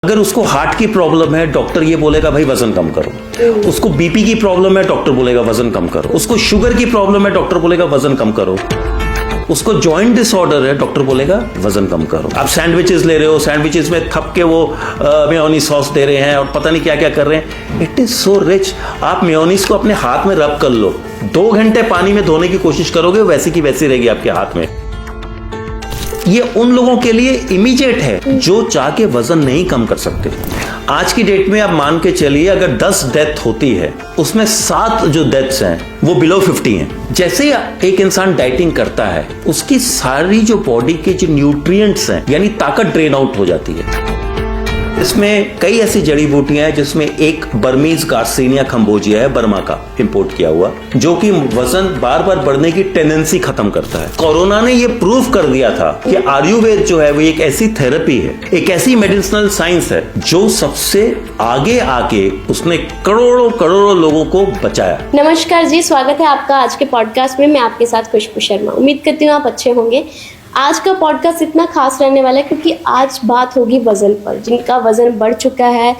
अगर उसको हार्ट की प्रॉब्लम है, डॉक्टर ये बोलेगा भाई वजन कम करो। उसको बीपी की प्रॉब्लम है, डॉक्टर बोलेगा वजन कम करो। उसको शुगर की प्रॉब्लम है, डॉक्टर बोलेगा वजन कम करो। उसको जॉइंट डिसऑर्डर है, डॉक्टर बोलेगा वजन कम करो। आप सैंडविचेस ले रहे हो, सैंडविचेस में थप के वो मेयोनीज सॉस दे रहे हैं और पता नहीं क्या क्या कर रहे हैं। It is so rich. आप मेयोनीज को अपने हाथ में रब कर लो, 2 घंटे पानी में धोने की कोशिश करोगे, वैसी की वैसी रहेगी आपके हाथ में। ये उन लोगों के लिए इमीडिएट है जो चाह के वजन नहीं कम कर सकते। आज की डेट में आप मान के चलिए, अगर 10 डेथ होती है, उसमें 7 जो डेथ्स हैं वो बिलो 50 हैं। जैसे एक इंसान डाइटिंग करता है, उसकी सारी जो बॉडी के जो न्यूट्रिएंट्स हैं, यानी ताकत ड्रेन आउट हो जाती है। इसमें कई ऐसी जड़ी बूटियां हैं, जिसमें एक बर्मीज गार्सिनिया खम्बोजिया है, बर्मा का इंपोर्ट किया हुआ, जो कि वजन बार बार बढ़ने की टेंडेंसी खत्म करता है। कोरोना ने ये प्रूव कर दिया था कि आयुर्वेद जो है वो एक ऐसी थेरेपी है, एक ऐसी मेडिसिनल साइंस है जो सबसे आगे आके उसने करोड़ों करोड़ों लोगों को बचाया। नमस्कार जी, स्वागत है आपका आज के पॉडकास्ट में। मैं आपके साथ खुशबू शर्मा। उम्मीद करती हूँ आप अच्छे होंगे। आज का पॉडकास्ट इतना खास रहने वाला है क्योंकि आज बात होगी वज़न पर। जिनका वज़न बढ़ चुका है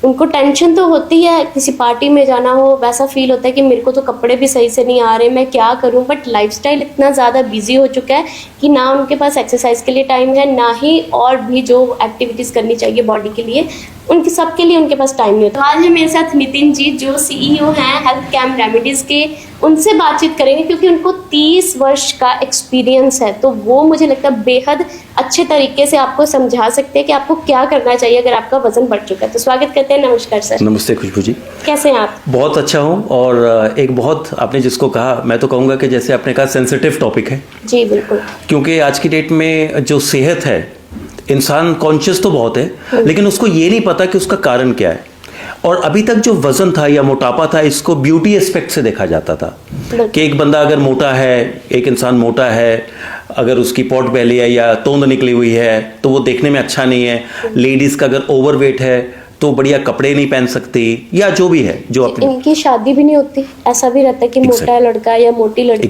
उनको टेंशन तो होती है, किसी पार्टी में जाना हो वैसा फील होता है कि मेरे को तो कपड़े भी सही से नहीं आ रहे, मैं क्या करूं। बट लाइफस्टाइल इतना ज़्यादा बिजी हो चुका है कि ना उनके पास एक्सरसाइज के लिए टाइम है, ना ही और भी जो एक्टिविटीज़ करनी चाहिए बॉडी के लिए, उनके सबके लिए उनके पास टाइम नहीं होता। आज है मेरे साथ नितिन जी, जो CEO हैं हेल्थ कैम्प रेमेडीज़ के। उनसे बातचीत करेंगे क्योंकि उनको 30 वर्ष का एक्सपीरियंस है, तो वो मुझे लगता है बेहद अच्छे तरीके से आपको समझा सकते हैं कि आपको क्या करना चाहिए अगर आपका वजन बढ़ चुका है। तो स्वागत करते हैं। नमस्कार सर। नमस्ते खुशबू जी, कैसे हैं आप? बहुत अच्छा हूँ। और एक बहुत आपने जिसको कहा, मैं तो कहूँगा कि जैसे आपने कहा सेंसिटिव टॉपिक है। जी बिल्कुल। क्योंकि आज की डेट में जो सेहत है, इंसान कॉन्शियस तो बहुत है, लेकिन उसको ये नहीं पता कि उसका कारण क्या है। और अभी तक जो वजन था या मोटापा था, इसको ब्यूटी एस्पेक्ट से देखा जाता था कि एक बंदा अगर मोटा है, एक इंसान मोटा है, अगर उसकी पॉट बेली है या तोंद निकली हुई है तो वो देखने में अच्छा नहीं है। लेडीज का अगर ओवरवेट है तो बढ़िया कपड़े नहीं पहन सकती, या जो भी है, जो अपनी इनकी शादी भी नहीं होती, ऐसा भी रहता है कि मोटा लड़का या मोटी लड़की।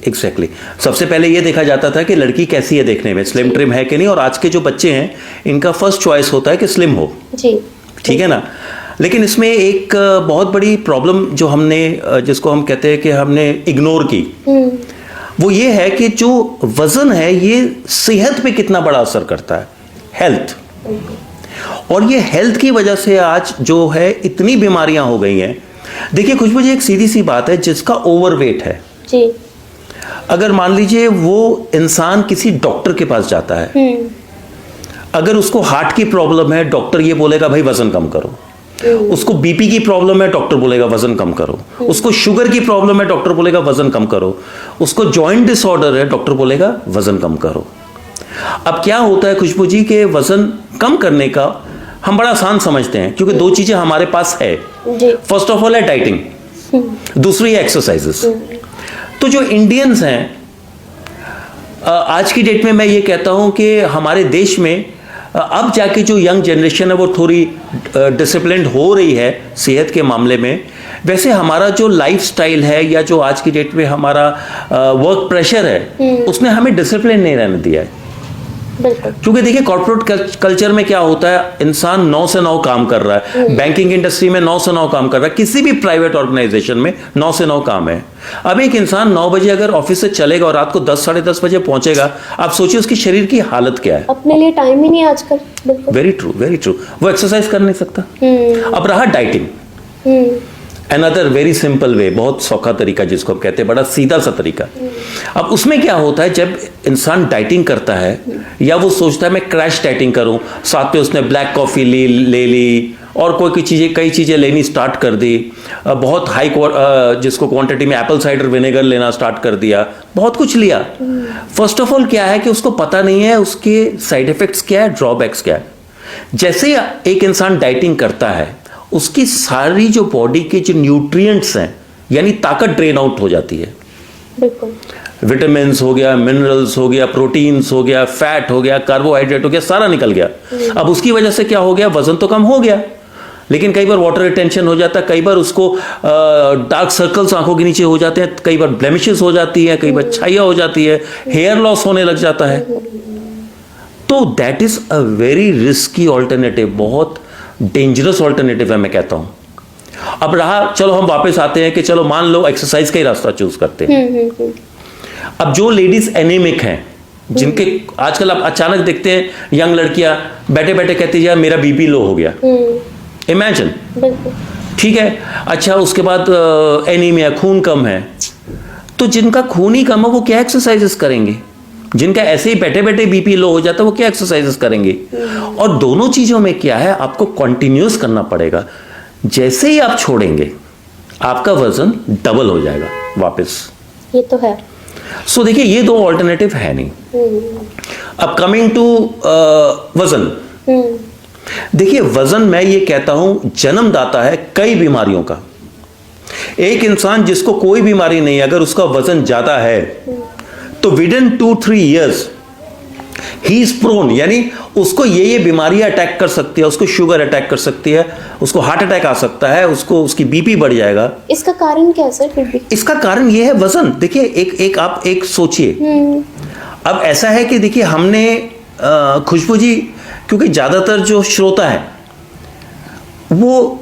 एग्जैक्टली। सबसे पहले ये देखा जाता था कि लड़की कैसी है देखने में, स्लिम ट्रिम है कि नहीं। और आज के जो बच्चे हैं, इनका फर्स्ट चॉइस होता है कि स्लिम हो। जी ठीक है ना। लेकिन इसमें एक बहुत बड़ी प्रॉब्लम जो हमने, जिसको हम कहते हैं कि हमने इग्नोर की, वो ये है कि जो वजन है ये सेहत पे कितना बड़ा असर करता है, हेल्थ। और ये हेल्थ की वजह से आज जो है इतनी बीमारियां हो गई हैं। देखिए खुशबू जी, एक सीधी सी बात है, जिसका ओवरवेट है जी, अगर मान लीजिए वो इंसान किसी डॉक्टर के पास जाता है, अगर उसको हार्ट की प्रॉब्लम है, डॉक्टर ये बोलेगा भाई वजन कम करो। उसको बीपी की प्रॉब्लम है, डॉक्टर बोलेगा वजन कम करो। उसको शुगर की प्रॉब्लम है, डॉक्टर बोलेगा वजन कम करो। उसको जॉइंट डिसऑर्डर है, डॉक्टर बोलेगा वजन कम करो। अब क्या होता है खुशबू जी के वजन कम करने का हम बड़ा आसान समझते हैं, क्योंकि 2 चीजें हमारे पास है। फर्स्ट ऑफ ऑल है डाइटिंग, दूसरी है एक्सरसाइजेस। तो जो इंडियंस हैं आज की डेट में, मैं ये कहता हूं कि हमारे देश में अब जाके जो यंग जनरेशन है वो थोड़ी डिसिप्लिन्ड हो रही है सेहत के मामले में। वैसे हमारा जो लाइफस्टाइल है या जो आज की डेट में हमारा वर्क प्रेशर है, उसने हमें डिसिप्लिन नहीं रहने दिया है। क्योंकि देखिए कॉर्पोरेट कल्चर में क्या होता है, इंसान 9 से 9 काम कर रहा है। बैंकिंग इंडस्ट्री में 9 से 9 काम कर रहा है, किसी भी प्राइवेट ऑर्गेनाइजेशन में 9 से 9 काम है। अब एक इंसान 9 बजे अगर ऑफिस से चलेगा और रात को 10 साढ़े 10 बजे पहुंचेगा, आप सोचिए उसकी शरीर की हालत क्या है। अपने लिए टाइम ही नहीं आजकल। Very true, very true. वो एक्सरसाइज कर नहीं सकता। अब रहा dieting, another very simple way, बहुत सौखा तरीका जिसको हम कहते हैं, बड़ा सीधा सा तरीका। अब उसमें क्या होता है, जब इंसान डाइटिंग करता है या वो सोचता है मैं क्रैश डाइटिंग करूं, साथ में उसने ब्लैक कॉफी ले ली और कई चीजें लेनी स्टार्ट कर दी, बहुत हाई जिसको क्वांटिटी में एप्पल साइडर विनेगर लेना स्टार्ट कर दिया, बहुत कुछ लिया। फर्स्ट ऑफ ऑल क्या है कि उसको पता नहीं है उसके साइड इफेक्ट्स क्या है, ड्रॉबैक्स क्या है। जैसे एक इंसान डाइटिंग करता है, उसकी सारी जो बॉडी के जो न्यूट्रिएंट्स हैं, यानी ताकत ड्रेन आउट हो जाती है। बिल्कुल। विटामिन्स हो गया, मिनरल्स हो गया, प्रोटीन्स हो गया, फैट हो गया, कार्बोहाइड्रेट हो गया, सारा निकल गया। अब उसकी वजह से क्या हो गया, वजन तो कम हो गया, लेकिन कई बार वाटर रिटेंशन हो जाता है, कई बार उसको डार्क सर्कल्स आंखों के नीचे हो जाते हैं, कई बार ब्लेमिशेस हो जाती है, कई बार छाइया हो जाती है, हेयर लॉस होने लग जाता है। तो that is a very risky alternative, बहुत डेंजरस ऑल्टरनेटिव है मैं कहता हूं। अब रहा, चलो हम वापस आते हैं कि चलो मान लो एक्सरसाइज का ही रास्ता चूज करते हैं। अब जो लेडीज एनीमिक हैं, जिनके आजकल आप अचानक देखते हैं यंग लड़कियां बैठे बैठे कहती है यार मेरा बीपी लो हो गया, इमेजिन, ठीक है। अच्छा, उसके बाद एनीमिया, खून कम है, तो जिनका खून ही कम है वो क्या एक्सरसाइजेस करेंगे? जिनका ऐसे ही बैठे बैठे बीपी लो हो जाता है वो क्या एक्सरसाइजेस करेंगे? और दोनों चीजों में क्या है, आपको कंटिन्यूस करना पड़ेगा। जैसे ही आप छोड़ेंगे आपका वजन डबल हो जाएगा वापस। ये तो है। सो देखिए, ये दो ऑल्टरनेटिव है नहीं। अब कमिंग टू वजन, देखिए वजन मैं ये कहता हूं जन्मदाता है कई बीमारियों का। एक इंसान जिसको कोई बीमारी नहीं है, अगर उसका वजन ज्यादा है तो within 2-3 years he is prone, यानी उसको ये बीमारियां अटैक कर सकती है, उसको शुगर अटैक कर सकती है, उसको हार्ट अटैक आ सकता है, उसको उसकी बीपी बढ़ जाएगा। इसका कारण क्या है सर फिर भी? इसका कारण ये है वजन। देखिए आप एक सोचिए, अब ऐसा है कि देखिए हमने खुशबू जी, क्योंकि ज्यादातर जो श्रोता है वो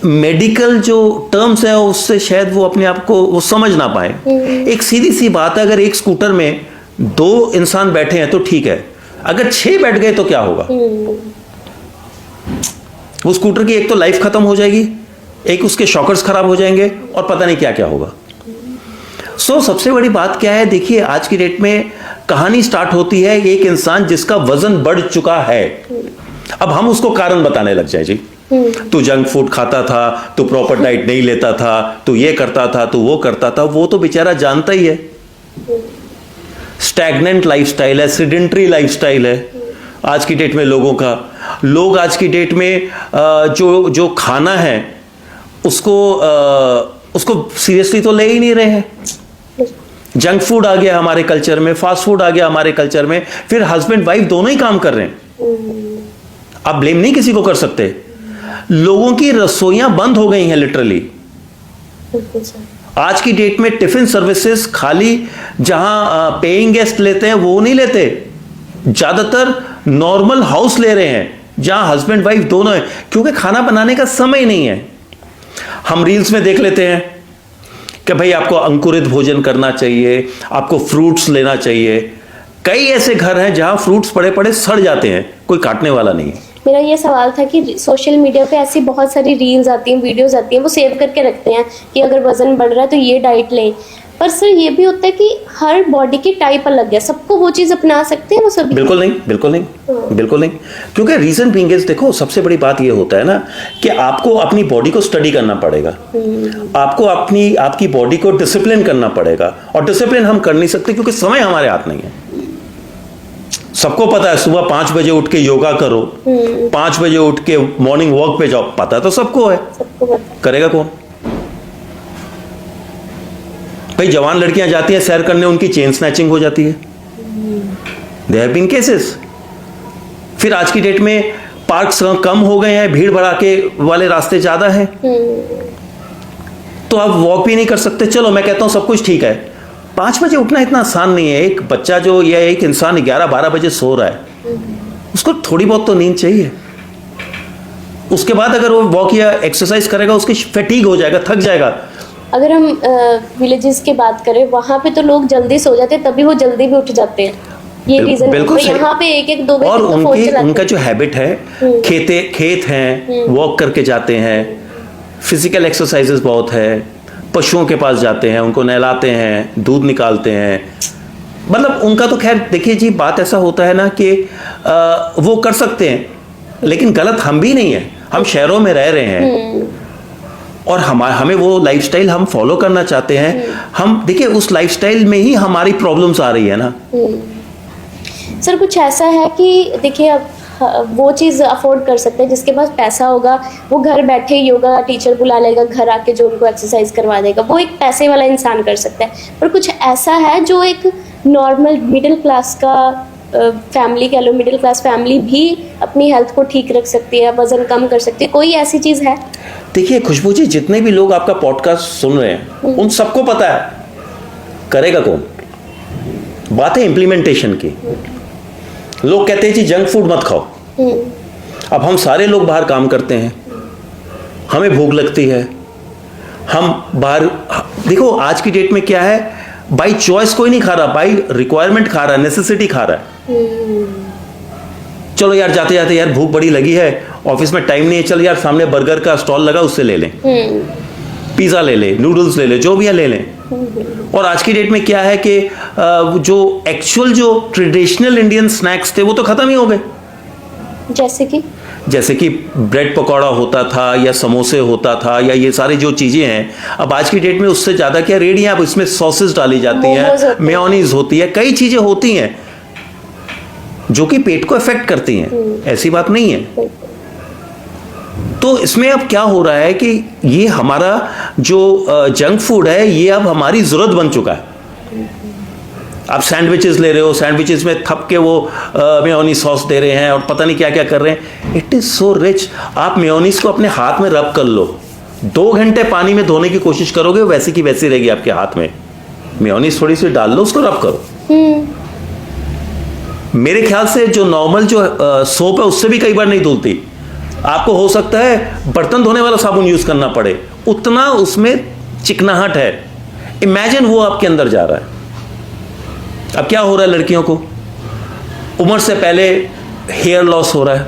मेडिकल जो टर्म्स है उससे शायद वो अपने आप को वो समझ ना पाए। एक सीधी सी बात है, अगर एक स्कूटर में 2 इंसान बैठे हैं तो ठीक है, अगर 6 बैठ गए तो क्या होगा? वो स्कूटर की एक तो लाइफ खत्म हो जाएगी, एक उसके शॉकर्स खराब हो जाएंगे और पता नहीं क्या क्या होगा। सबसे बड़ी बात क्या है, देखिए आज की डेट में कहानी स्टार्ट होती है एक इंसान जिसका वजन बढ़ चुका है। अब हम उसको कारण बताने लग जाए, जी तू जंक फूड खाता था, तू प्रॉपर डाइट नहीं लेता था, तू ये करता था, तू वो करता था। वो तो बेचारा जानता ही है स्टैग्नेंट लाइफस्टाइल है, सेडेंटरी लाइफस्टाइल है आज की डेट में लोगों का। लोग आज की डेट में जो खाना है उसको सीरियसली तो ले ही नहीं रहे हैं। जंक फूड आ गया हमारे कल्चर में, फास्ट फूड आ गया हमारे कल्चर में, फिर हस्बैंड वाइफ दोनों ही काम कर रहे हैं। आप ब्लेम नहीं किसी को कर सकते। लोगों की रसोइयां बंद हो गई हैं लिटरली। आज की डेट में टिफिन सर्विसेज खाली जहां पेइंग गेस्ट लेते हैं वो नहीं लेते, ज्यादातर नॉर्मल हाउस ले रहे हैं जहां हस्बैंड वाइफ दोनों हैं, क्योंकि खाना बनाने का समय नहीं है। हम रील्स में देख लेते हैं कि भाई आपको अंकुरित भोजन करना चाहिए, आपको फ्रूट्स लेना चाहिए। कई ऐसे घर हैं जहां फ्रूट्स पड़े पड़े सड़ जाते हैं, कोई काटने वाला नहीं। मेरा ये सवाल था कि सोशल मीडिया पे ऐसी बहुत सारी रील्स आती हैं, वीडियोस आती हैं, वो सेव करके रखते हैं कि अगर वजन बढ़ रहा है तो ये डाइट लें। पर सर ये भी होता है कि हर बॉडी की टाइप अलग है, सबको वो चीज़ अपना सकते हैं वो सभी? बिल्कुल नहीं, बिल्कुल नहीं, बिल्कुल नहीं। क्योंकि रीजन बीइंग इज, देखो सबसे बड़ी बात ये होता है ना कि आपको अपनी बॉडी को स्टडी करना पड़ेगा, आपको आपकी बॉडी को डिसिप्लिन करना पड़ेगा। और डिसिप्लिन हम कर नहीं सकते क्योंकि समय हमारे हाथ नहीं है। सबको पता है सुबह 5 बजे उठ के योगा करो, 5 बजे उठ के मॉर्निंग वॉक पे जाओ, पता तो सबको है, करेगा कौन? भाई जवान लड़कियां जाती हैं सैर करने, उनकी चेन स्नैचिंग हो जाती है, देयर हैव बीन केसेस। फिर आज की डेट में पार्क्स कम हो गए हैं, भीड़ भड़ाके वाले रास्ते ज्यादा हैं, तो आप वॉक भी नहीं कर सकते। चलो मैं कहता हूं सब कुछ ठीक है, 5 बजे उठना इतना आसान नहीं है। एक बच्चा जो या एक इंसान 11-12 बजे सो रहा है, उसको थोड़ी बहुत तो नींद चाहिए। उसके बाद अगर वो वॉक या एक्सरसाइज करेगा उसकी फैटीग हो जाएगा, थक जाएगा। अगर हम विलेजेस की बात करें, वहाँ पे तो लोग जल्दी सो जाते हैं, तभी वो जल्दी भी उठ जाते हैं। ये रीजन बिल्कुल है। यहाँ पे 1-1-2 बजे और तो उनका जो हैबिट है, खेत हैं, वॉक करके जाते हैं, फिजिकल एक्सरसाइजेस बहुत है, पशुओं के पास जाते हैं, उनको नहलाते हैं, दूध निकालते हैं। मतलब उनका तो खैर देखिए जी, बात ऐसा होता है ना कि वो कर सकते हैं, लेकिन गलत हम भी नहीं है। हम शहरों में रह रहे हैं और हमें वो लाइफस्टाइल हम फॉलो करना चाहते हैं। हम देखिए उस लाइफस्टाइल में ही हमारी प्रॉब्लम्स आ रही है ना। सर कुछ ऐसा है कि देखिए अब वो चीज़ अफोर्ड कर सकते हैं, जिसके पास पैसा होगा वो घर बैठे योगा टीचर बुला लेगा, घर आके जो उनको एक्सरसाइज करवा देगा, वो एक पैसे वाला इंसान कर सकता है। पर कुछ ऐसा है जो एक नॉर्मल मिडिल क्लास का फैमिली कह लो, मिडिल क्लास फैमिली भी अपनी हेल्थ को ठीक रख सकती है, वजन कम कर सकती है, कोई ऐसी चीज़ है? देखिए खुशबू जी, जितने भी लोग आपका पॉडकास्ट सुन रहे हैं उन सबको पता है, करेगा कौन? बात है इम्प्लीमेंटेशन की। लोग कहते हैं जी जंक फूड मत खाओ। अब हम सारे लोग बाहर काम करते हैं, हमें भूख लगती है, हम बाहर, देखो आज की डेट में क्या है, बाई चॉइस कोई नहीं खा रहा, बाई रिक्वायरमेंट खा रहा है, नेसेसिटी खा रहा है। चलो यार जाते जाते यार भूख बड़ी लगी है, ऑफिस में टाइम नहीं है, चल यार सामने बर्गर का स्टॉल लगा उससे ले लें, पिज्जा ले ले, नूडल्स ले ले, जो भी है ले लें। और आज की डेट में क्या है कि जो एक्चुअल जो ट्रेडिशनल इंडियन स्नैक्स थे वो तो खत्म ही हो गए। जैसे कि ब्रेड पकौड़ा होता था या समोसे होता था या ये सारी जो चीजें हैं, अब आज की डेट में उससे ज्यादा क्या रेडियां, अब इसमें सॉसेस डाली जाती हैं, मेयोनीज होती है, कई चीजें होती हैं जो कि पेट को इफेक्ट करती हैं, ऐसी बात नहीं है। तो इसमें अब क्या हो रहा है कि ये हमारा जो जंक फूड है ये अब हमारी जरूरत बन चुका है। आप सैंडविचेस ले रहे हो, सैंडविचेस में थप के वो मेयोनीज सॉस दे रहे हैं और पता नहीं क्या क्या कर रहे हैं। It is so rich. आप मेयोनीज को अपने हाथ में रब कर लो, 2 घंटे पानी में धोने की कोशिश करोगे वैसी की वैसी रहेगी आपके हाथ में। मेयोनीज थोड़ी सी डाल लो, उसको रब करो। मेरे ख्याल से जो नॉर्मल जो सोप है उससे भी कई बार नहीं धुलती। आपको हो सकता है बर्तन धोने वाला साबुन यूज करना पड़े, उतना उसमें चिकनाहट है। इमेजिन वो आपके अंदर जा रहा है। अब क्या हो रहा है, लड़कियों को उम्र से पहले हेयर लॉस हो रहा है,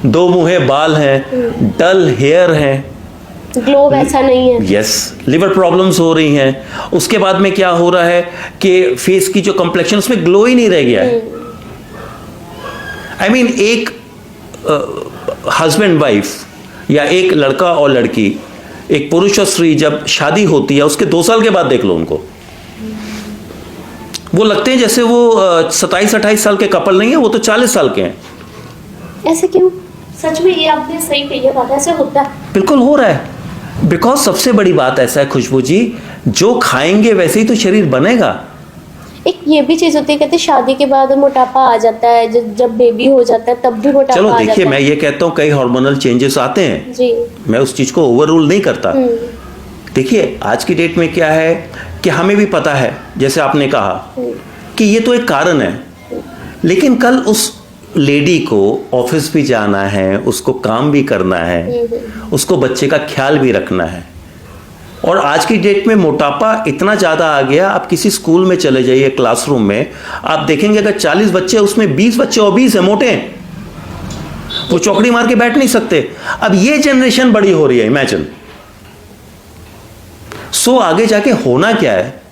2 मुंहे बाल हैं, डल हेयर है, ग्लो वैसा नहीं है, यस, लिवर प्रॉब्लम्स हो रही हैं। उसके बाद में क्या हो रहा है कि फेस की जो कॉम्प्लेक्शन उसमें ग्लो ही नहीं रह गया है। आई मीन एक हस्बैंड वाइफ या एक लड़का और लड़की, एक पुरुष और स्त्री जब शादी होती है उसके 2 साल के बाद देख लो उनको, वो लगते हैं जैसे वो 27-28 साल के कपल नहीं है, वो तो 40 साल के हैं। ऐसे क्यों? सच में ये आपने सही कही है बात, ऐसे होता है। बिल्कुल हो रहा है, बिकॉज सबसे बड़ी बात ऐसा है खुशबू जी, जो खाएंगे वैसे ही तो शरीर बनेगा। एक ये भी चीज होती है, कहते हैं शादी के बाद मोटापा आ जाता है, जब बेबी हो जाता है तब भी मोटापा चलो आ जाता देखिए, है। मैं ये कहता हूँ कई हार्मोनल चेंजेस आते हैं जी, मैं उस चीज को ओवररूल नहीं करता। देखिए आज की डेट में क्या है कि हमें भी पता है, जैसे आपने कहा कि ये तो एक कारण है, लेकिन कल उस लेडी को ऑफिस भी जाना है, उसको काम भी करना है, उसको बच्चे का ख्याल भी रखना है। और आज की डेट में मोटापा इतना ज्यादा आ गया, आप किसी स्कूल में चले जाइए, क्लासरूम में आप देखेंगे अगर 40 बच्चे उसमें 20 बच्चे ओबीस है, मोटे हैं, वो चौकड़ी मार के बैठ नहीं सकते। अब ये जनरेशन बड़ी हो रही है, इमेजिन। सो आगे जाके होना क्या है?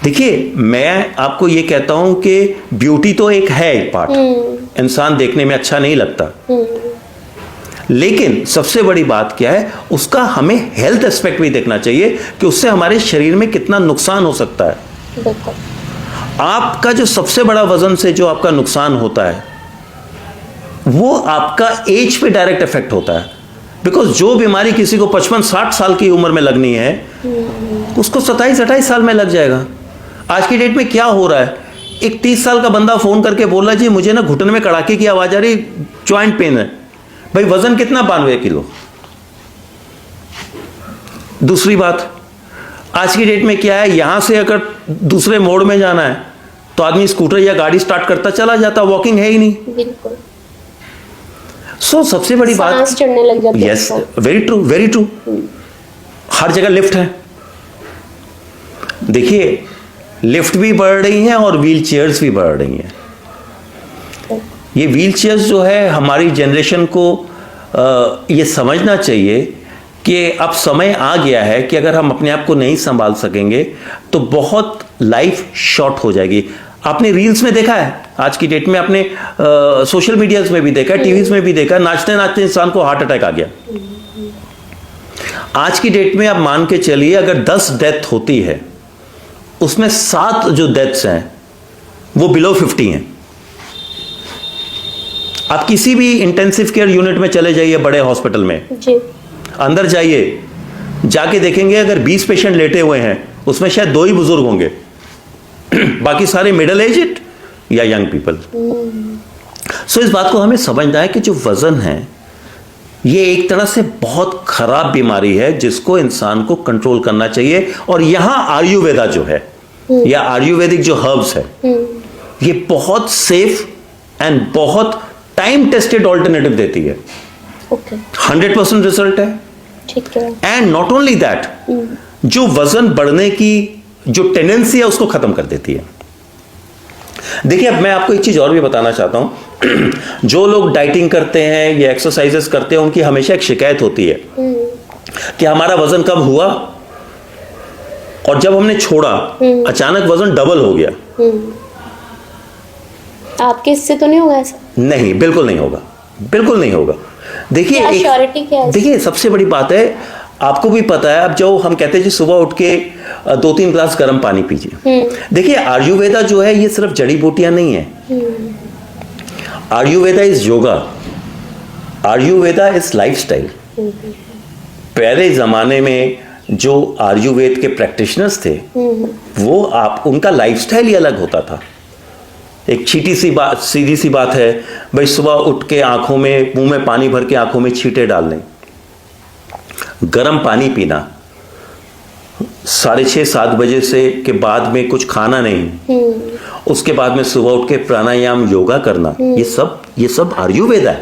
देखिए मैं आपको ये कहता हूं कि ब्यूटी तो एक है, एक पार्ट, इंसान देखने में अच्छा नहीं लगता, लेकिन सबसे बड़ी बात क्या है, उसका हमें हेल्थ एस्पेक्ट भी देखना चाहिए कि उससे हमारे शरीर में कितना नुकसान हो सकता है। बिल्कुल। आपका जो सबसे बड़ा वजन से जो आपका नुकसान होता है वो आपका एज पे डायरेक्ट इफेक्ट होता है। बिकॉज जो बीमारी किसी को 55-60 साल की उम्र में लगनी है उसको 27-28 साल में लग जाएगा। आज की डेट में क्या हो रहा है, एक 30 साल का बंदा फोन करके बोल रहा है जी मुझे ना घुटने में कड़ाके की आवाज आ रही, ज्वाइंट पेन है। भाई वजन कितना, 92 किलो। दूसरी बात, आज की डेट में क्या है, यहां से अगर दूसरे मोड़ में जाना है तो आदमी स्कूटर या गाड़ी स्टार्ट करता चला जाता, वॉकिंग है ही नहीं। बिल्कुल। सो सबसे बड़ी बात, सांस चढ़ने लग जाती है। Yes, very true, very true. हर जगह लिफ्ट है, देखिए लिफ्ट भी बढ़ रही हैं और व्हील चेयर्स भी बढ़ रही हैं। ये व्हील चेयर्स जो है हमारी जनरेशन को ये समझना चाहिए कि अब समय आ गया है कि अगर हम अपने आप को नहीं संभाल सकेंगे तो बहुत लाइफ शॉर्ट हो जाएगी। आपने रील्स में देखा है, आज की डेट में आपने सोशल मीडिया में भी देखा है, टीवीज में भी देखा है, नाचते नाचते इंसान को हार्ट अटैक आ गया। आज की डेट में आप मान के चलिए अगर 10 डेथ होती है उसमें 7 जो डेथ्स हैं वो बिलो 50 हैं। आप किसी भी इंटेंसिव केयर यूनिट में चले जाइए, बड़े हॉस्पिटल में जी, अंदर जाइए, जाके देखेंगे अगर 20 पेशेंट लेटे हुए हैं उसमें शायद 2 ही बुजुर्ग होंगे, बाकी सारे मिडिल एजेड या यंग पीपल। सो इस बात को हमें समझना है कि जो वजन है ये एक तरह से बहुत खराब बीमारी है जिसको इंसान को कंट्रोल करना चाहिए। और यहां आयुर्वेदा जो है या आयुर्वेदिक जो हर्ब्स है ये बहुत सेफ एंड बहुत टाइम टेस्टेड ऑल्टरनेटिव देती है। ओके, 100% रिजल्ट है। ठीक है। एंड नॉट ओनली दैट, जो वजन बढ़ने की जो टेंडेंसी है उसको खत्म कर देती है। देखिए, अब मैं आपको एक चीज और भी बताना चाहता हूं। जो लोग डाइटिंग करते हैं या एक्सरसाइजेस करते हैं, उनकी हमेशा एक शिकायत होती है कि हमारा वजन कब हुआ, और जब हमने छोड़ा अचानक वजन डबल हो गया। आपके इससे तो नहीं होगा ऐसा? नहीं, बिल्कुल नहीं होगा, बिल्कुल नहीं होगा। देखिए, क्या श्योरिटी क्या है? देखिए, सबसे बड़ी बात है, आपको भी पता है, अब जो हम कहते हैं जी सुबह उठ के 2-3 ग्लास गर्म पानी पीजिए। देखिए, आयुर्वेदा जो है ये सिर्फ जड़ी बूटियां नहीं है। Ayurveda is yoga, Ayurveda is lifestyle. पहले जमाने में जो आयुर्वेद के प्रैक्टिशनर्स थे, वो उनका लाइफस्टाइल ही अलग होता था। एक सीधी सी बात है भाई, सुबह उठ के आंखों में, मुंह में पानी भर के आंखों में छींटे डाल लें, गर्म पानी पीना, 6:30-7 बजे से के बाद में कुछ खाना नहीं, उसके बाद में सुबह उठ के प्राणायाम, योगा करना, ये सब आयुर्वेद है।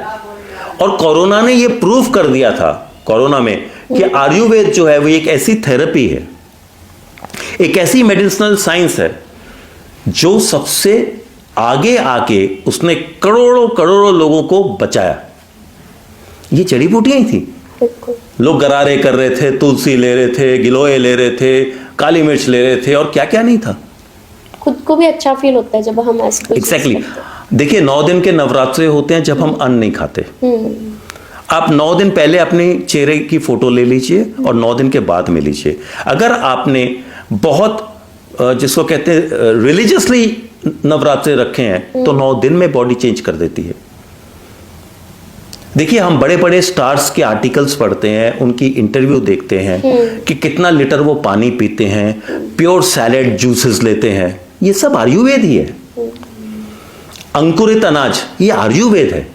और कोरोना ने ये प्रूव कर दिया था, कोरोना में, कि आयुर्वेद जो है वो एक ऐसी थेरेपी है, एक ऐसी मेडिसिनल साइंस है जो सबसे आगे आके उसने करोड़ों लोगों को बचाया। ये जड़ी बूटियां ही थी। लोग गरारे कर रहे थे, तुलसी ले रहे थे, गिलोय ले रहे थे, काली मिर्च ले रहे थे, और क्या क्या नहीं था। खुद को भी अच्छा फील होता है जब हम ऐसे एग्जैक्टली। देखिए, 9 दिन के नवरात्रे होते हैं जब हम अन्न नहीं खाते। आप 9 दिन पहले अपने चेहरे की फोटो ले लीजिए और 9 दिन के बाद में लीजिए। अगर आपने बहुत जिसको कहते हैं रिलीजियसली नवरात्रे रखे हैं, तो 9 दिन में बॉडी चेंज कर देती है। देखिए, हम बड़े बड़े स्टार्स के आर्टिकल्स पढ़ते हैं, उनकी इंटरव्यू देखते हैं कि कितना लीटर वो पानी पीते हैं, प्योर सैलेड जूसेस लेते हैं। ये सब आयुर्वेद ही है। अंकुरित अनाज, ये आयुर्वेद है।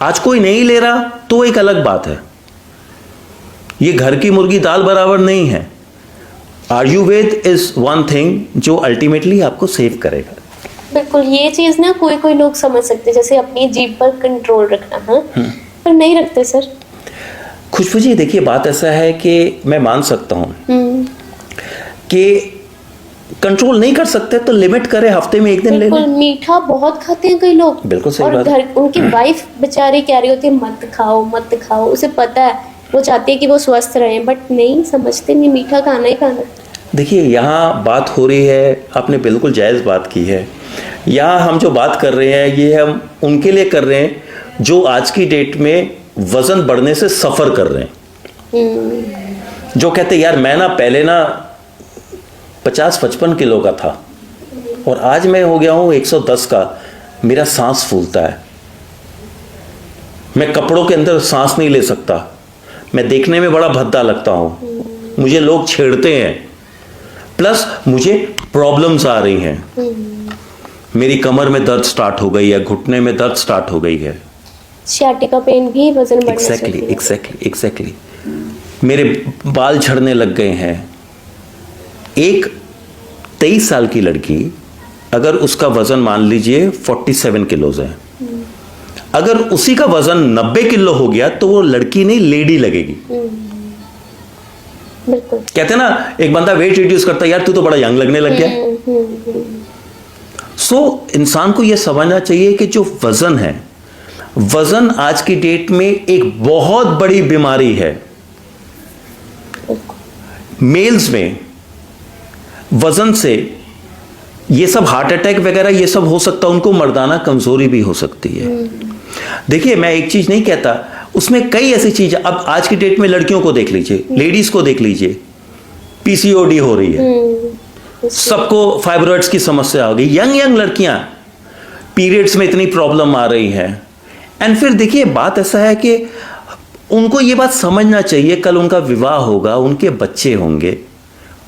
आज कोई नहीं ले रहा तो एक अलग बात है, ये घर की मुर्गी दाल बराबर नहीं है। आयुर्वेद इज वन थिंग जो अल्टीमेटली आपको सेव करेगा। बिल्कुल, ये चीज ना कोई लोग समझ सकते हैं, जैसे अपनी जीभ पर कंट्रोल रखना, पर नहीं रखते सर। खुशबू जी, देखिए, बात ऐसा है कि मैं मान सकता हूं कि कंट्रोल नहीं कर सकते तो लिमिट करें, हफ्ते में 1 दिन ले लें। मीठा बहुत खाते हैं कई लोग। बिल्कुल सही और बात। घर उनकी वाइफ बेचारी कह रही होती है मत खाओ, उसे पता है, वो चाहती है कि वो स्वस्थ रहें, बट नहीं समझते, नहीं, मीठा खाना ही खाना। देखिए, यहाँ बात हो रही है, आपने बिल्कुल जायज़ बात की है। यहाँ हम जो बात कर रहे हैं ये हम उनके लिए कर रहे हैं जो आज की डेट में वजन बढ़ने से सफ़र कर रहे हैं। जो कहते हैं यार, मैं ना पहले ना 50-55 किलो का था और आज मैं हो गया हूँ 110 का, मेरा सांस फूलता है, मैं कपड़ों के अंदर सांस नहीं ले सकता, मैं देखने में बड़ा भद्दा लगता हूँ, मुझे लोग छेड़ते हैं, प्लस मुझे प्रॉब्लम्स आ रही हैं, मेरी कमर में दर्द स्टार्ट हो गई है, घुटने में दर्द स्टार्ट हो गई है, सियाटिका पेन भी वजन बढ़ने से। एग्जैक्टली। मेरे बाल झड़ने लग गए हैं। एक 23 साल की लड़की, अगर उसका वजन मान लीजिए 47 किलोज है, अगर उसी का वजन 90 किलो हो गया तो वो लड़की नहीं, लेडी लगेगी। बिल्कुल। कहते हैं ना, एक बंदा वेट रिड्यूस करता है, यार तू तो बड़ा यंग लगने लग गया। सो इंसान को यह समझना चाहिए कि जो वजन है, वजन आज की डेट में एक बहुत बड़ी बीमारी है। मेल्स में वजन से ये सब हार्ट अटैक वगैरह ये सब हो सकता है, उनको मर्दाना कमजोरी भी हो सकती है। देखिए, मैं एक चीज नहीं कहता, उसमें कई ऐसी चीजें, अब आज की डेट में लड़कियों को देख लीजिए, लेडीज को देख लीजिए, पीसीओडी हो रही है, सबको फाइब्रॉइड्स की समस्या हो गई, यंग लड़कियां पीरियड्स में इतनी प्रॉब्लम आ रही है। एंड फिर देखिए, बात ऐसा है कि उनको ये बात समझना चाहिए, कल उनका विवाह होगा, उनके बच्चे होंगे,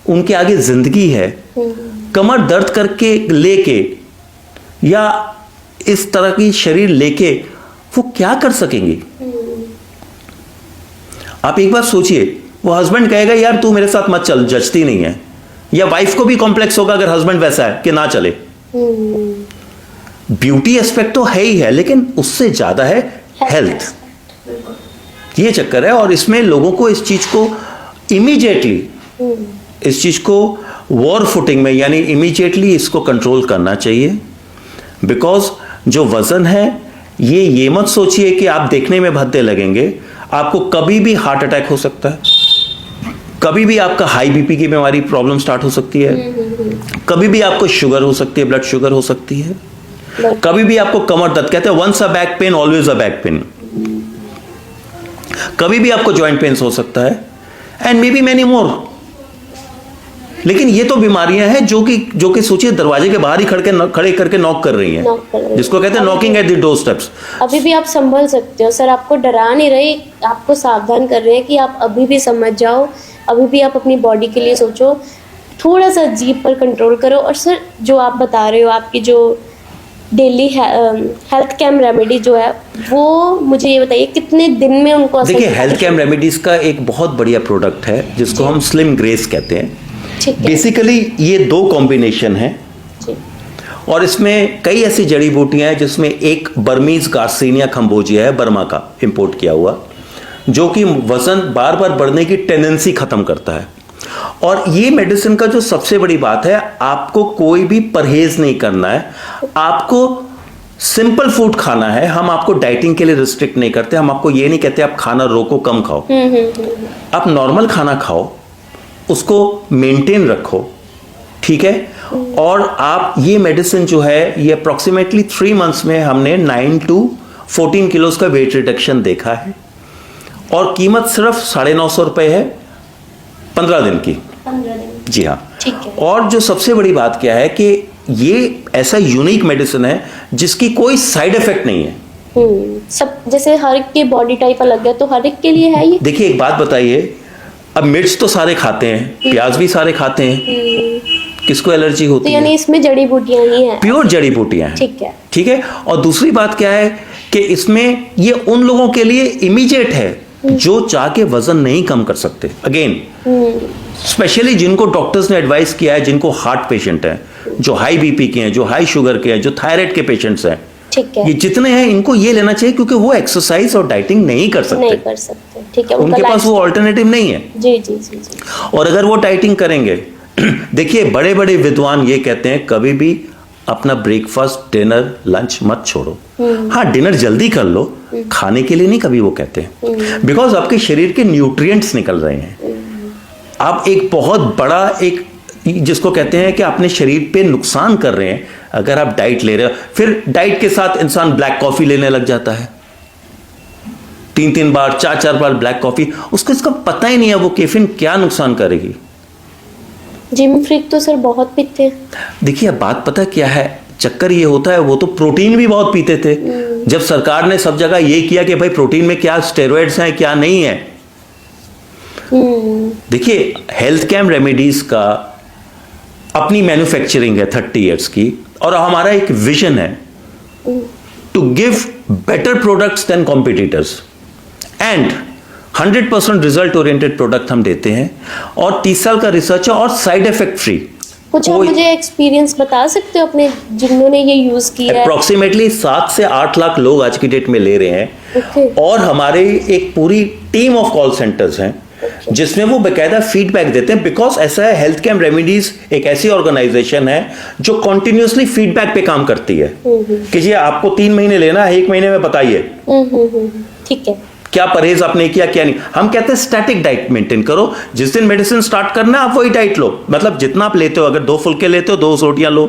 उनके आगे जिंदगी है, कमर दर्द करके लेके या इस तरह की शरीर लेके वो क्या कर सकेंगी? आप एक बार सोचिए, वो हस्बैंड कहेगा यार तू मेरे साथ मत चल, जचती नहीं है, या वाइफ को भी कॉम्प्लेक्स होगा अगर हस्बैंड वैसा है कि ना चले। ब्यूटी एस्पेक्ट तो है ही है, लेकिन उससे ज्यादा है हेल्थ। ये चक्कर है, और इसमें लोगों को इस चीज को इमीडिएटली, इस चीज को वॉर फुटिंग में, यानी इमीडिएटली इसको कंट्रोल करना चाहिए। बिकॉज जो वजन है, ये मत सोचिए कि आप देखने में भद्दे लगेंगे, आपको कभी भी हार्ट अटैक हो सकता है, कभी भी आपका हाई बीपी की बीमारी प्रॉब्लम स्टार्ट हो सकती है, कभी भी आपको शुगर हो सकती है, ब्लड शुगर हो सकती है, कभी भी आपको कमर दर्द, कहते हैं once a back pain always a back pain, कभी भी आपको जॉइंट पेन हो सकता है, and maybe many more. लेकिन ये तो बीमारियां हैं जो कि सोचिए दरवाजे के बाहर ही खड़े करके नॉक कर रही हैं, जिसको कहते हैं knocking at the door steps. अभी भी आप संभल सकते हो सर, आपको डरा नहीं रहे, आपको सावधान कर रहे हैं कि आप अभी भी समझ जाओ, अभी भी आप अपनी बॉडी के लिए सोचो, थोड़ा सा जीभ पर कंट्रोल करो। और सर जो आप बता रहे हो, आपकी जो डेली हेल्थ कैम्प रेमेडी जो है, वो मुझे ये बताइए कितने दिन में उनको असर देखिए, दिखता हेल्थ है? कैम्प रेमेडीज का एक बहुत बढ़िया प्रोडक्ट है जिसको हम स्लिम ग्रेस कहते हैं। ठीक है बेसिकली ये 2 कॉम्बिनेशन है, जी। और इसमें कई ऐसी जड़ी बूटियां हैं, जिसमें एक बर्मीज गार्सिनिया खम्बोजिया है, बर्मा का इंपोर्ट किया हुआ, जो कि वजन बार बार बढ़ने की टेंडेंसी खत्म करता है। और ये मेडिसिन का जो सबसे बड़ी बात है, आपको कोई भी परहेज नहीं करना है, आपको सिंपल फूड खाना है। हम आपको डाइटिंग के लिए रिस्ट्रिक्ट नहीं करते, हम आपको ये नहीं कहते आप खाना रोको, कम खाओ। आप नॉर्मल खाना खाओ, उसको मेंटेन रखो, ठीक है। और आप ये मेडिसिन जो है, ये अप्रोक्सीमेटली 3 मंथ्स में हमने 9 to 14 किलोज का वेट रिडक्शन देखा है, और कीमत सिर्फ 950 रुपए है 15 दिन की। 15 दिन जी हाँ। ठीक है। और जो सबसे बड़ी बात क्या है कि ये ऐसा यूनिक मेडिसिन है जिसकी कोई साइड इफेक्ट नहीं है। सब जैसे हर एक की बॉडी टाइप अलग है, तो हर एक के लिए है ये। देखिए एक बात बताइए, अब मिर्च तो सारे खाते हैं, प्याज भी सारे खाते हैं, किसको एलर्जी तो होती है? यानी इसमें जड़ी बूटियां ही हैं। प्योर जड़ी बूटियां हैं। ठीक है। ठीक है। और दूसरी बात क्या है कि इसमें ये उन लोगों के लिए इमीडिएट है जो चाह के वजन नहीं कम कर सकते। अगेन स्पेशली जिनको डॉक्टर्स ने एडवाइस किया है, जिनको हार्ट पेशेंट हैं, जो हाई बीपी के हैं, जो हाई शुगर के हैं, जो थायराइड के पेशेंट्स हैं, ठीक है। ये जितने हैं इनको ये लेना चाहिए, क्योंकि वो एक्सरसाइज और डाइटिंग नहीं कर सकते, नहीं कर सकते। ठीक है। उनके पास वो ऑल्टरनेटिव नहीं है। जी जी जी जी। और अगर वो डाइटिंग करेंगे, देखिए बड़े बड़े विद्वान ये कहते हैं कभी भी अपना ब्रेकफास्ट, डिनर, लंच मत छोड़ो। हाँ, डिनर जल्दी कर लो, खाने के लिए नहीं कभी वो कहते हैं, बिकॉज आपके शरीर के न्यूट्रिएंट्स निकल रहे हैं। आप एक बहुत बड़ा एक जिसको कहते हैं कि अपने शरीर पे नुकसान कर रहे हैं अगर आप डाइट ले रहे हो। फिर डाइट के साथ इंसान ब्लैक कॉफी लेने लग जाता है, 3-3 बार 4-4 बार ब्लैक कॉफी, उसको इसका पता ही नहीं है वो कैफीन क्या नुकसान करेगी। जिम फ्रीक तो सर बहुत पीते हैं। देखिए अब बात पता क्या है, चक्कर ये होता है, वो तो प्रोटीन भी बहुत पीते थे। जब सरकार ने सब जगह ये किया कि भाई प्रोटीन में क्या स्टेरॉइड्स हैं क्या नहीं है। देखिए हेल्थ कैम्प रेमेडीज का अपनी मैन्युफैक्चरिंग है 30 इयर्स की, और हमारा एक विजन है to give better products than competitors, and 100% result oriented product हम देते हैं, और 30 साल का रिसर्च है, और साइड इफेक्ट फ्री। कुछ आप मुझे एक्सपीरियंस बता सकते हो अपने, जिन्होंने ये यूज किया है? अप्रोक्सीमेटली 7 से 8 लाख लोग आज की डेट में ले रहे हैं। Okay. और हमारे एक पूरी टीम ऑफ कॉल सेंटर्स हैं जिसमें वो बेकायदा फीडबैक देते हैं। बिकॉज ऐसा है, हेल्थ कैम्प रेमेडीज एक ऐसी ऑर्गेनाइजेशन है जो कॉन्टिन्यूसली फीडबैक पे काम करती है कि जी आपको 3 महीने लेना है, 1 महीने में बताइए ठीक है क्या परहेज आपने किया क्या नहीं। हम कहते हैं स्टैटिक डाइट मेंटेन करो, जिस दिन मेडिसिन स्टार्ट करना है आप वही डाइट लो। मतलब जितना आप लेते हो, अगर 2 फुलके लेते हो 2 रोटियां लो,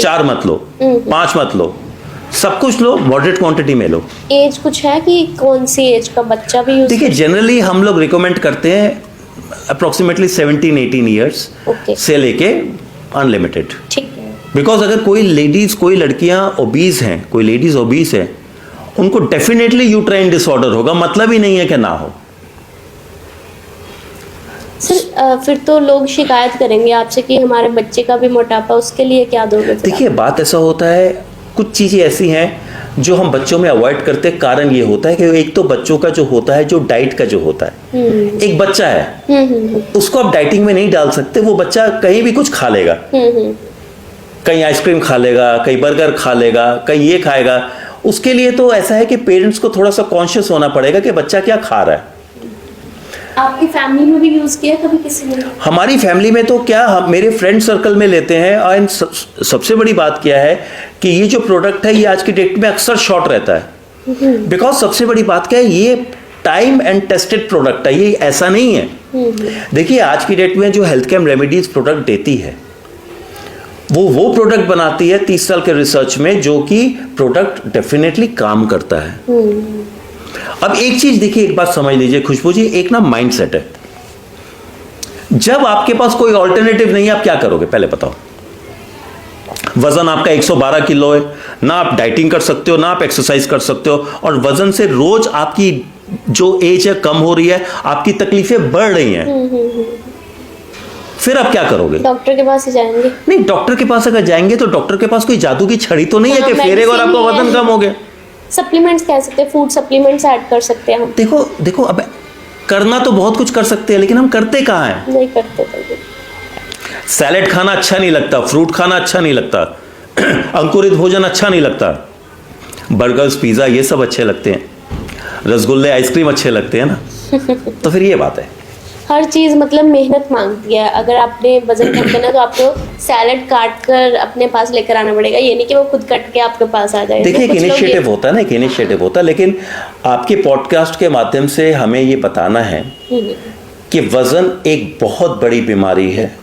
4 मत लो, 5 मत लो, सब कुछ लो, मॉडरेट क्वांटिटी में लो। एज कुछ है कि कौन सी एज का बच्चा भी यूज? देखिए जनरली हम लोग रिकमेंड करते हैं अप्रोक्सीमेटली 17-18 ईयर्स Okay. से लेके अनलिमिटेड। ठीक है। बिकॉज अगर कोई लेडीज, कोई लड़कियां ओबीज हैं, कोई लेडीज ओबीज है, उनको डेफिनेटली यूट्राइन डिसऑर्डर होगा, मतलब ही नहीं है कि ना हो। सर फिर तो लोग शिकायत करेंगे आपसे कि हमारे बच्चे का भी मोटापा, उसके लिए क्या दोगे? देखिए बात ऐसा होता है, कुछ चीजें ऐसी हैं जो हम बच्चों में अवॉइड करते हैं। कारण ये होता है कि एक तो बच्चों का जो होता है, जो डाइट का जो होता है, एक बच्चा है उसको आप डाइटिंग में नहीं डाल सकते, वो बच्चा कहीं भी कुछ खा लेगा। कहीं आइसक्रीम खा लेगा, कहीं बर्गर खा लेगा, कहीं ये खाएगा। उसके लिए तो ऐसा है कि पेरेंट्स को थोड़ा सा कॉन्शियस होना पड़ेगा कि बच्चा क्या खा रहा है। आपकी फैमिली में भी यूज किया कभी किसी ने? हमारी फैमिली में तो क्या, हम मेरे फ्रेंड सर्कल में लेते हैं। और सबसे बड़ी बात क्या है कि ये जो प्रोडक्ट है ये आज की डेट में अक्सर शॉर्ट रहता है। बिकॉज सबसे बड़ी बात क्या है, ये टाइम एंड टेस्टेड प्रोडक्ट है, ये ऐसा नहीं है। देखिए आज की डेट में जो हेल्थ कैम रेमेडीज प्रोडक्ट देती है वो प्रोडक्ट बनाती है 30 साल के रिसर्च में, जो कि प्रोडक्ट डेफिनेटली काम करता है। अब एक चीज देखिए, एक बात समझ लीजिए खुशबू जी, एक ना माइंडसेट है। जब आपके पास कोई ऑल्टरनेटिव नहीं है, आप क्या करोगे पहले बताओ। वजन आपका 112 किलो है, ना आप डाइटिंग कर सकते हो, ना आप एक्सरसाइज कर सकते हो, और वजन से रोज आपकी जो एज है कम हो रही है, आपकी तकलीफें बढ़ रही हैं। फिर आप क्या करोगे? डॉक्टर के पास ही जाएंगे? नहीं, डॉक्टर के पास अगर जाएंगे तो डॉक्टर के पास कोई जादू की छड़ी तो नहीं है कि फेरेगा और आपका वजन कम हो गया। सप्लीमेंट्स कह सकते हैं, फूड सप्लीमेंट्स ऐड कर सकते हैं हम। देखो अब करना तो बहुत कुछ कर सकते हैं, लेकिन हम करते कहाँ हैं? नहीं करते तो। सैलेड खाना अच्छा नहीं लगता, फ्रूट खाना अच्छा नहीं लगता, अंकुरित भोजन अच्छा नहीं लगता, बर्गर्स पिज्जा ये सब अच्छे लगते हैं, रसगुल्ले आइसक्रीम अच्छे लगते हैं ना। तो फिर ये बात है, हर चीज़ मतलब मेहनत मांगती है। अगर आपने वजन कम करना तो आपको सैलेड काट कर अपने पास लेकर आना पड़ेगा, ये नहीं कि वो खुद कट के आपके पास आ जाए। देखिए एक इनिशिएटिव होता है ना, एक इनिशिएटिव होता है। लेकिन आपके पॉडकास्ट के माध्यम से हमें ये बताना है कि वजन एक बहुत बड़ी बीमारी है,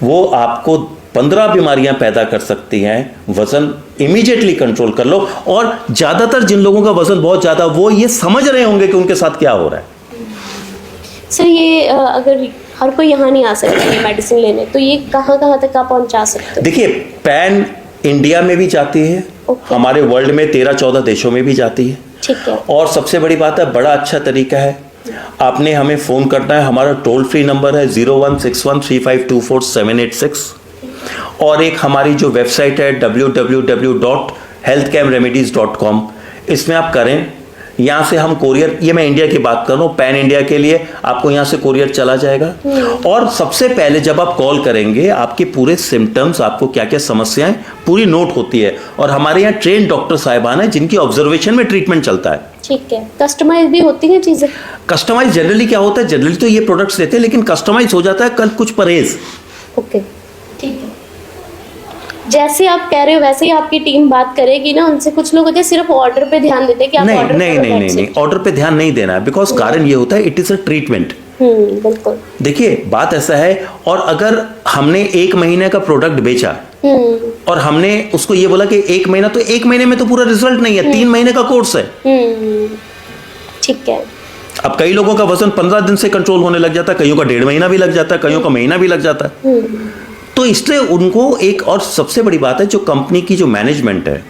वो आपको 15 बीमारियां पैदा कर सकती हैं। वजन इमीडिएटली कंट्रोल कर लो। और ज्यादातर जिन लोगों का वजन बहुत ज्यादा, वो ये समझ रहे होंगे कि उनके साथ क्या हो रहा है। सर ये अगर हर कोई यहाँ नहीं आ सकता ये मेडिसिन लेने, तो ये कहाँ कहाँ तक आप पहुँचा सकते हो? देखिए पैन इंडिया में भी जाती है, हमारे वर्ल्ड में 13-14 देशों में भी जाती है। ठीक है। और सबसे बड़ी बात है, बड़ा अच्छा तरीका है, आपने हमें फोन करना है। हमारा टोल फ्री नंबर है 016135248786। और एक हमारी जो वेबसाइट है www.healthcamremedies.com, इसमें आप करें। यहाँ से हम कोरियर, ये मैं इंडिया की बात कर रहा हूँ, पैन इंडिया के लिए आपको यहाँ से कोरियर चला जाएगा। और सबसे पहले जब आप कॉल करेंगे, आपके पूरे सिम्टम्स, आपको क्या क्या समस्याएं पूरी नोट होती है। और हमारे यहाँ ट्रेन डॉक्टर साहिबान हैं जिनकी ऑब्जर्वेशन में ट्रीटमेंट चलता है। ठीक है। कस्टमाइज भी होती हैं चीजें? कस्टमाइज जनरली क्या होता है, जनरली तो ये प्रोडक्ट्स देते हैं, लेकिन कस्टमाइज हो जाता है कल कुछ परहेज। ओके ठीक है। जैसे आप कह रहे हो वैसे ही आपकी टीम बात करेगी ना उनसे। कुछ लोग होते हैं सिर्फ ऑर्डर पे ध्यान देते हैं कि आप ऑर्डर करो। नहीं, ऑर्डर पे ध्यान नहीं देना है। बिकॉज कारण ये होता है, इट इज अ ट्रीटमेंट। बिल्कुल। देखिए बात ऐसा है, और अगर हमने 1 महीने का प्रोडक्ट बेचा और हमने उसको ये बोला कि 1 महीना, तो 1 महीने में तो पूरा रिजल्ट नहीं है, 3 महीने का कोर्स है। ठीक है। अब कई लोगों का वजन 15 दिन से कंट्रोल होने लग जाता है, कईयों का 1.5 महीना भी लग जाता है, कईयों का महीना भी लग जाता है। तो इसलिए उनको एक, और सबसे बड़ी बात है, जो कंपनी की जो मैनेजमेंट है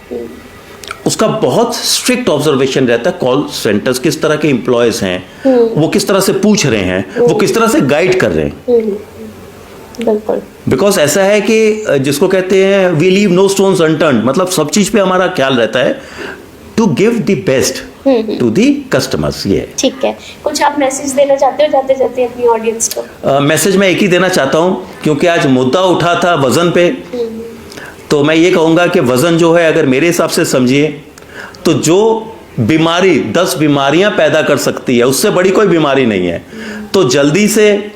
उसका बहुत स्ट्रिक्ट ऑब्जर्वेशन रहता है। कॉल सेंटर्स किस तरह के एम्प्लॉयज हैं, वो किस तरह से पूछ रहे हैं, वो किस तरह से गाइड कर रहे हैं। बिल्कुल। बिकॉज ऐसा है कि जिसको कहते हैं we leave no stones unturned, मतलब सब चीज पे हमारा ख्याल रहता है to give the best to the customers. ये ठीक है। कुछ आप मैसेज देना चाहते हो जाते जाते अपनी ऑडियंस को? मैसेज मैं एक ही देना चाहता हूँ, क्योंकि आज मुद्दा उठा था वजन पे, तो मैं ये कहूँगा कि वजन जो है, अगर मेरे हिसाब से समझिए तो जो बीमारी 10 बीमारियां पैदा कर सकती है, उससे बड़ी कोई बीमारी नहीं है। तो जल्दी से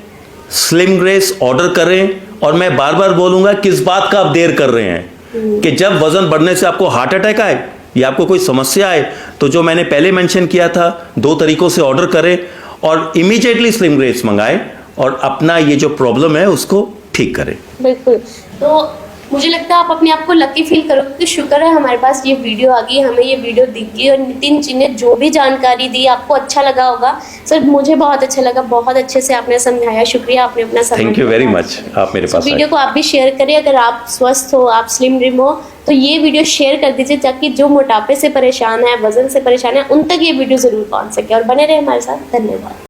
स्लिम ग्रेस ऑर्डर करें। और मैं बार बार बोलूँगा, किस बात का आप देर कर रहे हैं कि जब वजन बढ़ने से आपको हार्ट अटैक आए या आपको कोई समस्या आए, तो जो मैंने पहले मेंशन किया था 2 तरीकों से ऑर्डर करें और इमीडिएटली स्लिम ग्रेस मंगाएं और अपना ये जो प्रॉब्लम है उसको ठीक करें। बिल्कुल। तो मुझे लगता है आप अपने आप को लकी फील करोगे कि शुक्र है हमारे पास ये वीडियो आ गई, हमें ये वीडियो दिख गई और नितिन जी ने जो भी जानकारी दी आपको अच्छा लगा होगा। सर मुझे बहुत अच्छा लगा, बहुत अच्छे से आपने समझाया। शुक्रिया, आपने अपना समय। थैंक यू वेरी मच, आप मेरे पास वीडियो को आप भी शेयर करिए। अगर आप स्वस्थ हो, आप स्लिम रिम हो, तो ये वीडियो शेयर कर दीजिए ताकि जो मोटापे से परेशान है, वजन से परेशान है, उन तक ये वीडियो जरूर पहुंच सके। और बने रहे हमारे साथ। धन्यवाद।